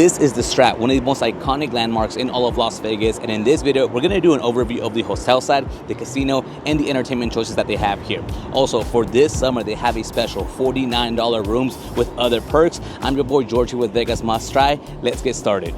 This is the Strat, one of the most iconic landmarks in all of Las Vegas, and in this video we're going to do an overview of the hotel side, the casino, and the entertainment choices that they have here. Also, for this summer they have a special $49 rooms with other perks. I'm your boy George here with Vegas Must Try. Let's get started.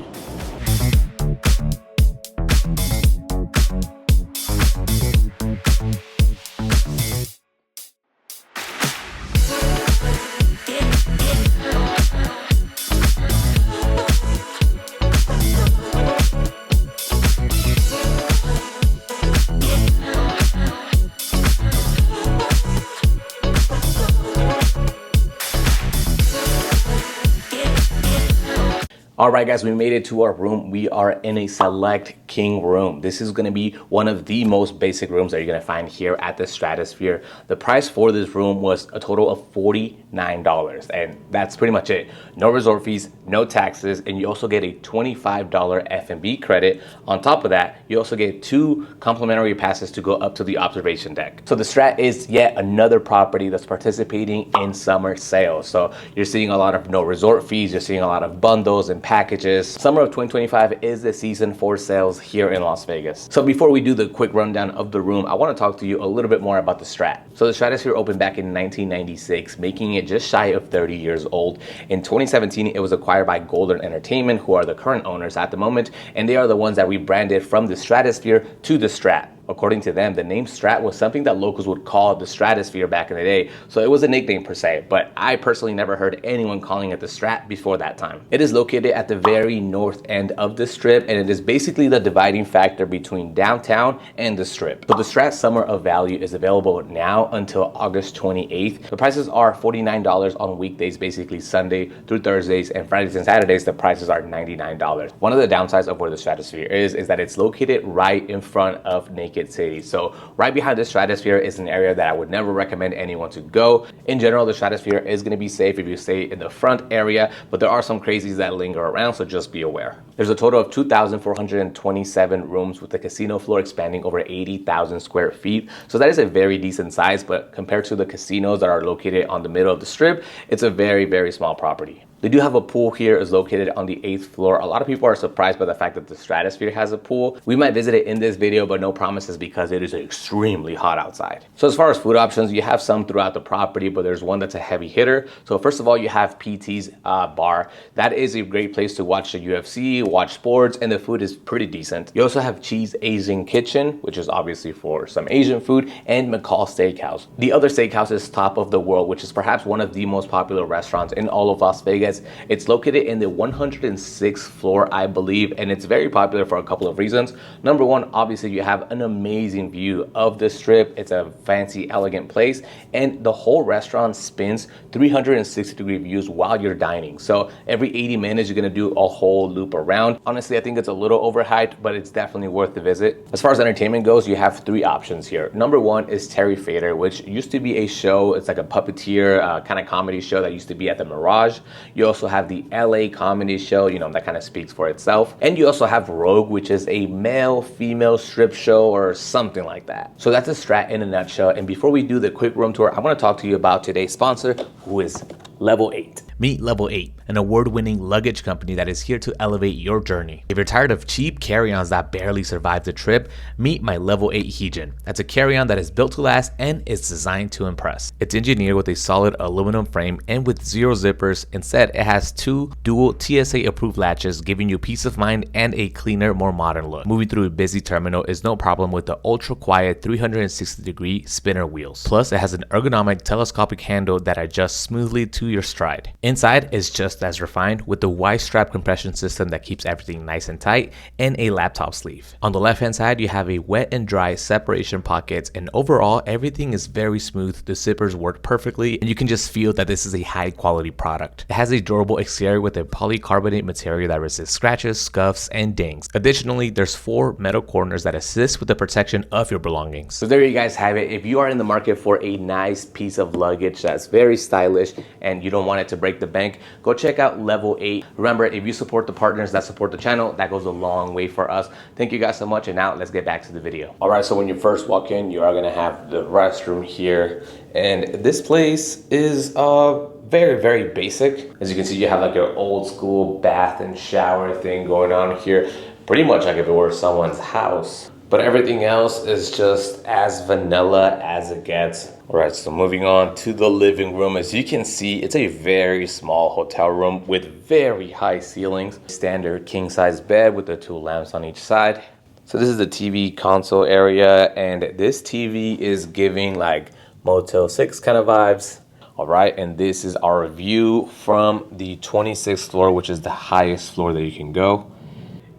All right, guys, we made it to our room. We are in a select king room. This is going to be one of the most basic rooms that you're going to find here at the Stratosphere. The price for this room was a total of $49, and that's pretty much it. No resort fees, no taxes, and you also get a $25 F&B credit. On top of that, you also get 2 complimentary passes to go up to the observation deck. So the Strat is yet another property that's participating in summer sales. So you're seeing a lot of no resort fees, you're seeing a lot of bundles and packages. Summer of 2025 is the season for sales here in Las Vegas. So before we do the quick rundown of the room, I want to talk to you a little bit more about the Strat. So the Stratosphere opened back in 1996, making it just shy of 30 years old. In 2017, it was acquired by Golden Entertainment, who are the current owners at the moment, and they are the ones that rebranded from the Stratosphere to the Strat. According to them, the name Strat was something that locals would call the Stratosphere back in the day, so it was a nickname per se, but I personally never heard anyone calling it the Strat before that time. It is located at the very north end of the Strip, and it is basically the dividing factor between downtown and the Strip. So the Strat Summer of Value is available now until August 28th. The prices are $49 on weekdays, basically Sunday through Thursdays, and Fridays and Saturdays, the prices are $99. One of the downsides of where the Stratosphere is that it's located right in front of Naked City. So right behind the Stratosphere is an area that I would never recommend anyone to go. In general, the Stratosphere is going to be safe if you stay in the front area, but there are some crazies that linger around, so just be aware. There's a total of 2,427 rooms, with the casino floor expanding over 80,000 square feet. So that is a very decent size, but compared to the casinos that are located on the middle of the Strip, it's a very, very small property. They do have a pool here. It's located on the 8th floor. A lot of people are surprised by the fact that the Stratosphere has a pool. We might visit it in this video, but no promises because it is extremely hot outside. So as far as food options, you have some throughout the property, but there's one that's a heavy hitter. So first of all, you have PT's bar. That is a great place to watch the UFC, watch sports, and the food is pretty decent. You also have Cheese Asian Kitchen, which is obviously for some Asian food, and McCall Steakhouse. The other steakhouse is Top of the World, which is perhaps one of the most popular restaurants in all of Las Vegas. It's located in the 106th floor, I believe, and it's very popular for a couple of reasons. Number one, obviously you have an amazing view of the Strip. It's a fancy, elegant place, and the whole restaurant spins 360-degree views while you're dining. So every 80 minutes you're gonna do a whole loop around. Honestly, I think it's a little overhyped, but it's definitely worth the visit. As far as entertainment goes, you have 3 options here. Number one is Terry Fator, which used to be a show. It's like a puppeteer kind of comedy show that used to be at the Mirage. You also have the LA comedy show, you know, that kind of speaks for itself. And you also have Rogue, which is a male-female strip show or something like that. So that's a Strat in a nutshell. And before we do the quick room tour, I want to talk to you about today's sponsor, who is Level 8. Meet Level 8, an award-winning luggage company that is here to elevate your journey. If you're tired of cheap carry-ons that barely survive the trip, meet my Level 8 Heejin. That's a carry-on that is built to last and is designed to impress. It's engineered with a solid aluminum frame and with 0 zippers. Instead, it has 2 dual TSA-approved latches, giving you peace of mind and a cleaner, more modern look. Moving through a busy terminal is no problem with the ultra-quiet 360-degree spinner wheels. Plus, it has an ergonomic telescopic handle that adjusts smoothly to your stride. Inside is just as refined, with the Y-strap compression system that keeps everything nice and tight, and a laptop sleeve. On the left hand side, you have a wet and dry separation pockets, and overall everything is very smooth. The zippers work perfectly, and you can just feel that this is a high quality product. It has a durable exterior with a polycarbonate material that resists scratches, scuffs, and dings. Additionally, there's 4 metal corners that assist with the protection of your belongings. So there you guys have it. If you are in the market for a nice piece of luggage that's very stylish and you don't want it to break the bank, go check check out level 8. Remember, if you support the partners that support the channel, that goes a long way for us. Thank you guys so much, and now let's get back to the video. All right, so when you first walk in, you are gonna have the restroom here, and this place is very, very basic. As you can see, you have like an old school bath and shower thing going on here, pretty much like if it were someone's house. But everything else is just as vanilla as it gets. All right, so moving on to the living room. As you can see, it's a very small hotel room with very high ceilings. Standard king size bed with the 2 lamps on each side. So this is the TV console area, and this TV is giving like Motel 6 kind of vibes. All right, and this is our view from the 26th floor, which is the highest floor that you can go.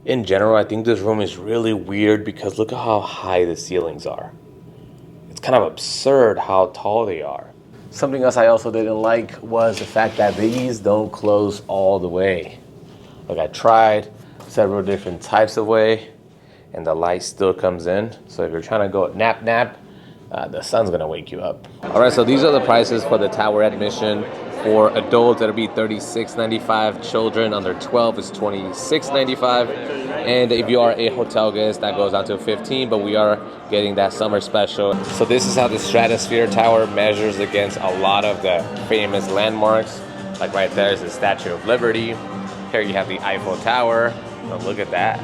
In general, I think this room is really weird because look at how high the ceilings are. It's kind of absurd how tall they are. Something else I also didn't like was the fact that these don't close all the way. Like, I tried several different types of way, and the light still comes in. So if you're trying to go nap, the sun's gonna wake you up. All right, so these are the prices for the tower admission. For adults, it'll be $36.95. Children under 12 is $26.95. And if you are a hotel guest, that goes down to $15, but we are getting that summer special. So this is how the Stratosphere Tower measures against a lot of the famous landmarks. Like right there is the Statue of Liberty. Here you have the Eiffel Tower. Oh, look at that.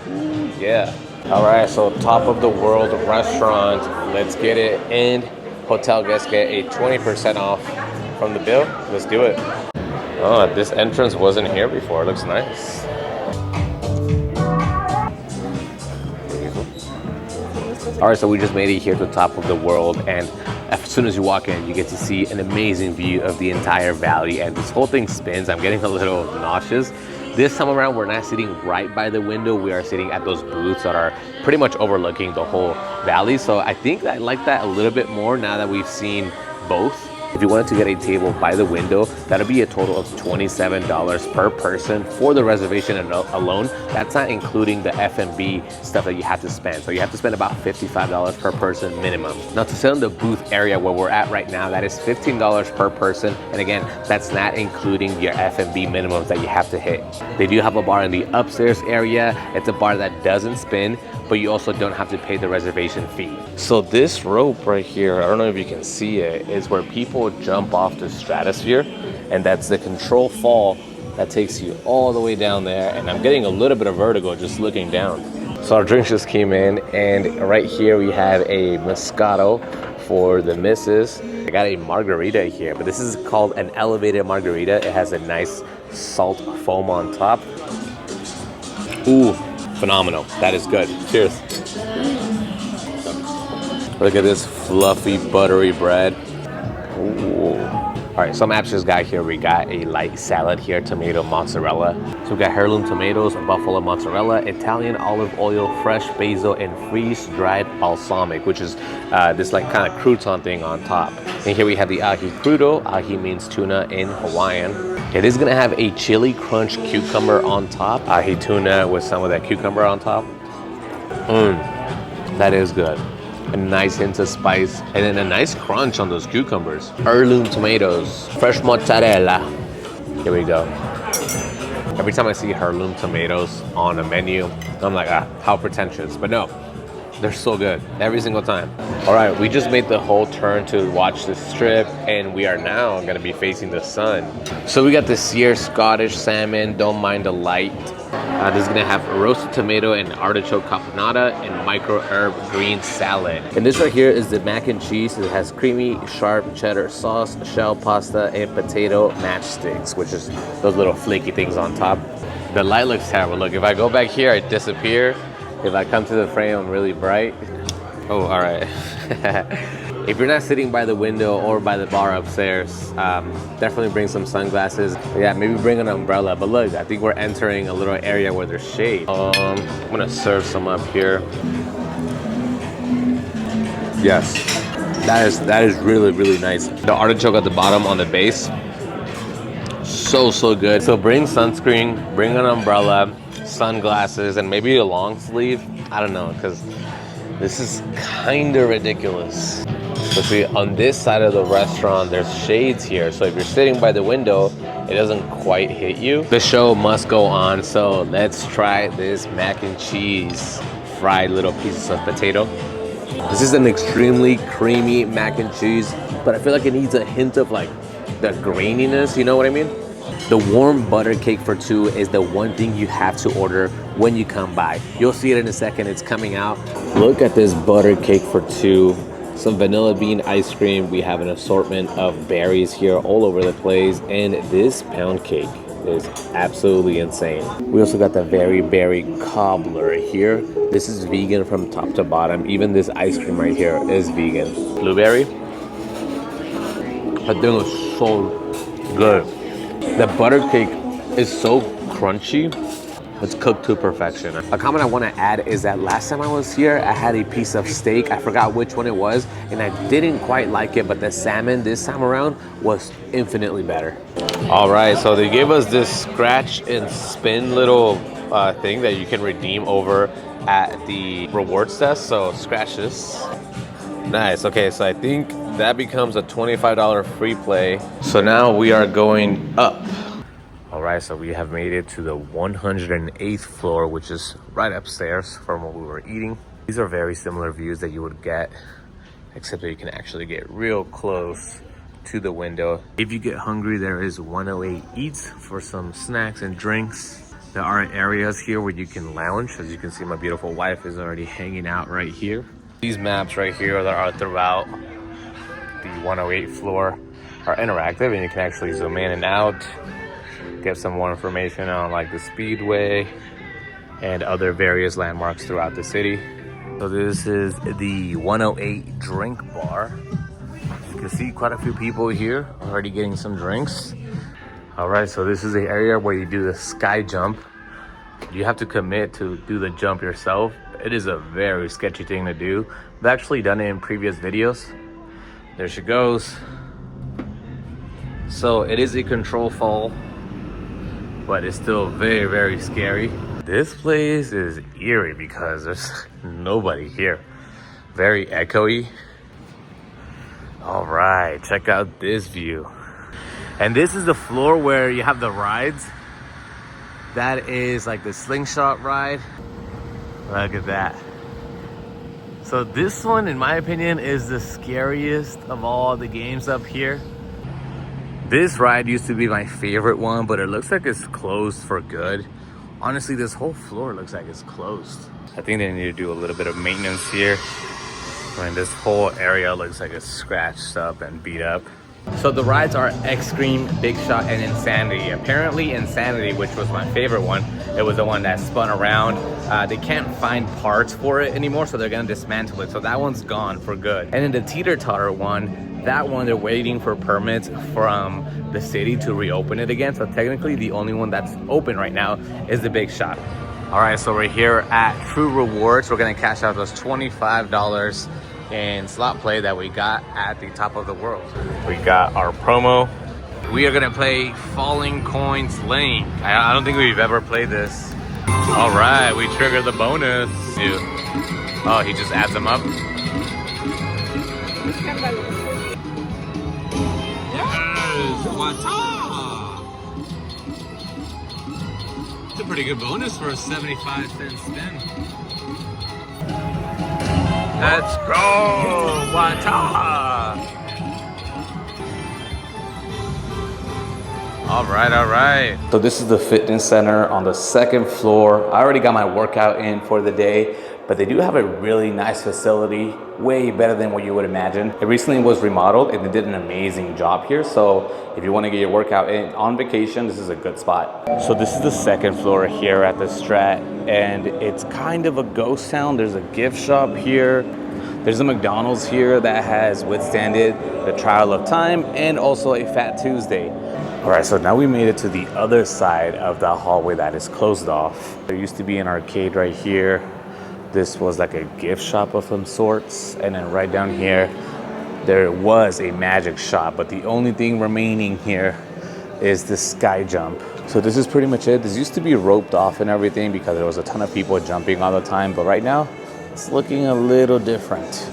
Ooh, yeah. All right, so top of the world restaurant. Let's get it. And hotel guests get a 20% off from the bill. Let's do it. Oh, this entrance wasn't here before. It looks nice. All right, so we just made it here to the top of the world, and as soon as you walk in, you get to see an amazing view of the entire valley, and this whole thing spins. I'm getting a little nauseous. This time around, we're not sitting right by the window. We are sitting at those booths that are pretty much overlooking the whole valley. So I think I like that a little bit more now that we've seen both. If you wanted to get a table by the window, that'll be a total of $27 per person for the reservation alone. That's not including the F&B stuff that you have to spend. So you have to spend about $55 per person minimum. Now to sit in the booth area where we're at right now, that is $15 per person. And again, that's not including your F&B minimums that you have to hit. They do have a bar in the upstairs area. It's a bar that doesn't spin, but you also don't have to pay the reservation fee. So this rope right here, I don't know if you can see it, is where people jump off the Stratosphere, and that's the control fall that takes you all the way down there, and I'm getting a little bit of vertigo just looking down. So our drinks just came in, and right here we have a Moscato for the missus. I got a margarita here, but this is called an elevated margarita. It has a nice salt foam on top. Ooh, phenomenal. That is good. Cheers. Look at this fluffy, buttery bread. Ooh. All right, some apps just got here. We got a light salad here, tomato mozzarella. So we got heirloom tomatoes, buffalo mozzarella, Italian olive oil, fresh basil, and freeze-dried balsamic, which is this like kind of crouton thing on top. And here we have the ahi crudo. Ahi means tuna in Hawaiian. It is gonna have a chili crunch cucumber on top. Ahi tuna with some of that cucumber on top. That is good. A nice hint of spice, and then a nice crunch on those cucumbers. Heirloom tomatoes, fresh mozzarella. Here we go. Every time I see heirloom tomatoes on a menu, I'm like, how pretentious. But no, they're so good every single time. All right, we just made the whole turn to watch the strip, and we are now gonna be facing the sun. So we got the seared Scottish salmon, don't mind the light. This is gonna have a roasted tomato and artichoke caponata and micro herb green salad. And this right here is the mac and cheese. It has creamy, sharp cheddar sauce, shell pasta, and potato matchsticks, which is those little flaky things on top. The light looks terrible. Look, if I go back here, I disappear. If I come to the frame, I'm really bright. Oh, all right. If you're not sitting by the window or by the bar upstairs, definitely bring some sunglasses. Yeah, maybe bring an umbrella. But look, I think we're entering a little area where there's shade. I'm gonna serve some up here. Yes, that is really, really nice. The artichoke at the bottom on the base, so good. So bring sunscreen, bring an umbrella, sunglasses, and maybe a long sleeve. I don't know, because this is kind of ridiculous. So see, on this side of the restaurant, there's shades here. So if you're sitting by the window, it doesn't quite hit you. The show must go on, so let's try this mac and cheese fried little pieces of potato. This is an extremely creamy mac and cheese, but I feel like it needs a hint of like the graininess, you know what I mean? The warm butter cake for two is the one thing you have to order when you come by. You'll see it in a second, it's coming out. Look at this butter cake for two. Some vanilla bean ice cream. We have an assortment of berries here all over the place. And this pound cake is absolutely insane. We also got the very berry cobbler here. This is vegan from top to bottom. Even this ice cream right here is vegan. Blueberry. That thing is so good. The butter cake is so crunchy. It's cooked to perfection. A comment I want to add is that last time I was here, I had a piece of steak. I forgot which one it was, and I didn't quite like it, but the salmon this time around was infinitely better. All right, so they gave us this scratch and spin little thing that you can redeem over at the rewards desk. So scratch this. Nice. Okay, so I think that becomes a $25 free play. So now we are going up. All right, so we have made it to the 108th floor, which is right upstairs from where we were eating. These are very similar views that you would get, except that you can actually get real close to the window. If you get hungry, there is 108 Eats for some snacks and drinks. There are areas here where you can lounge. As you can see, my beautiful wife is already hanging out right here. These maps right here that are throughout the 108 floor are interactive, and you can actually zoom in and out, get some more information on like the speedway and other various landmarks throughout the city. So this is the 108 drink bar. You can see quite a few people here already getting some drinks. All right, so this is the area where you do the sky jump. You have to commit to do the jump yourself. It is a very sketchy thing to do. I've actually done it in previous videos. There she goes. So it is a control fall, but it's still very, very scary. This place is eerie because there's nobody here. Very echoey. All right, check out this view. And this is the floor where you have the rides. That is like the slingshot ride. Look at that. So this one, in my opinion, is the scariest of all the games up here. This ride used to be my favorite one, but it looks like it's closed for good. Honestly, this whole floor looks like it's closed. I think they need to do a little bit of maintenance here. I mean, this whole area looks like it's scratched up and beat up. So the rides are X-Scream, Big Shot, and Insanity. Apparently Insanity, which was my favorite one, it was the one that spun around. They can't find parts for it anymore, so they're gonna dismantle it. So that one's gone for good. And in the teeter-totter one, that one they're waiting for permits from the city to reopen it again. So technically the only one that's open right now is the Big Shot. All right, so we're here at True Rewards. We're gonna cash out those $25 in slot play that we got at the top of the world. We got our promo. We are gonna play Falling Coins Lane. I don't think we've ever played this. All right, we triggered the bonus. Dude. Oh, he just adds them up. Yes, what's up? It's a pretty good bonus for a 75-cent spin. Let's go, Wata! All right. So this is the fitness center on the second floor. I already got my workout in for the day, but they do have a really nice facility, way better than what you would imagine. It recently was remodeled and they did an amazing job here. So if you want to get your workout in on vacation, this is a good spot. So this is the second floor here at the Strat, and it's kind of a ghost town. There's a gift shop here. There's a McDonald's here that has withstanded the trial of time, and also a Fat Tuesday. All right, so now we made it to the other side of the hallway that is closed off. There used to be an arcade right here. This was like a gift shop of some sorts. And then right down here, there was a magic shop, but the only thing remaining here is the sky jump. So this is pretty much it. This used to be roped off and everything because there was a ton of people jumping all the time, but right now it's looking a little different.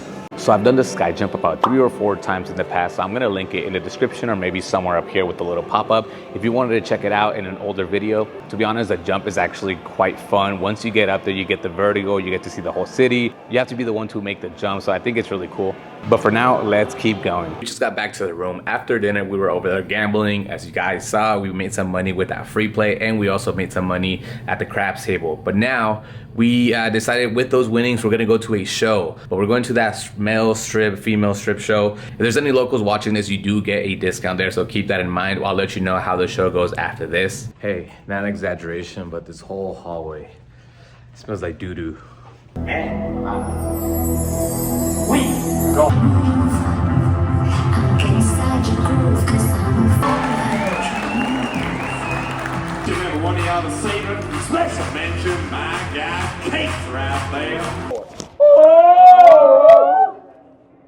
So I've done the sky jump about 3 or 4 times in the past, so I'm gonna link it in the description or maybe somewhere up here with the little pop-up if you wanted to check it out in an older video. To be honest, the jump is actually quite fun. Once you get up there, you get the vertigo, you get to see the whole city. You have to be the one to make the jump, so I think it's really cool. But for now, let's keep going. We just got back to the room. After dinner, we were over there gambling. As you guys saw, we made some money with that free play, and we also made some money at the craps table. But now we decided with those winnings, we're gonna go to a show. But we're going to that male strip, female strip show. If there's any locals watching this, you do get a discount there, so keep that in mind. I'll let you know how the show goes after this. Hey, not an exaggeration, but this whole hallway smells like doo-doo. We go. You never want the other secret. Special mention, my guy, Kate's right there.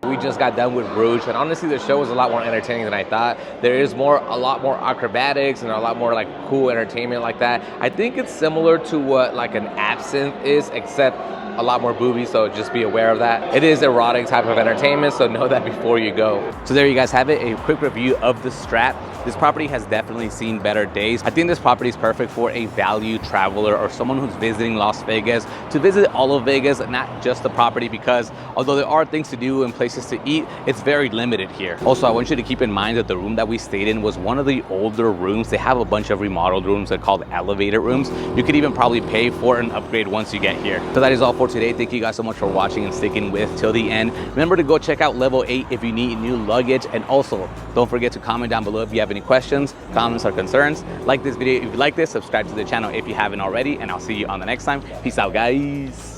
We just got done with ROUGE, and honestly the show was a lot more entertaining than I thought. There is a lot more acrobatics and a lot more like cool entertainment like that. I think it's similar to what like an absinthe is, except a lot more boobies, so just be aware of that. It is erotic type of entertainment, so know that before you go. So there you guys have it, a quick review of the Strat. This property has definitely seen better days. I think this property is perfect for a value traveler or someone who's visiting Las Vegas to visit all of Vegas, not just the property, because although there are things to do and places to eat, it's very limited here. Also, I want you to keep in mind that the room that we stayed in was one of the older rooms. They have a bunch of remodeled rooms that are called elevated rooms. You could even probably pay for an upgrade once you get here. So that is all for today. Thank you guys so much for watching and sticking with till the end. Remember to go check out level 8 if you need new luggage, and also don't forget to comment down below if you have any questions, comments, or concerns. Like this video if you like this, subscribe to the channel if you haven't already, and I'll see you on the next time. Peace out, guys.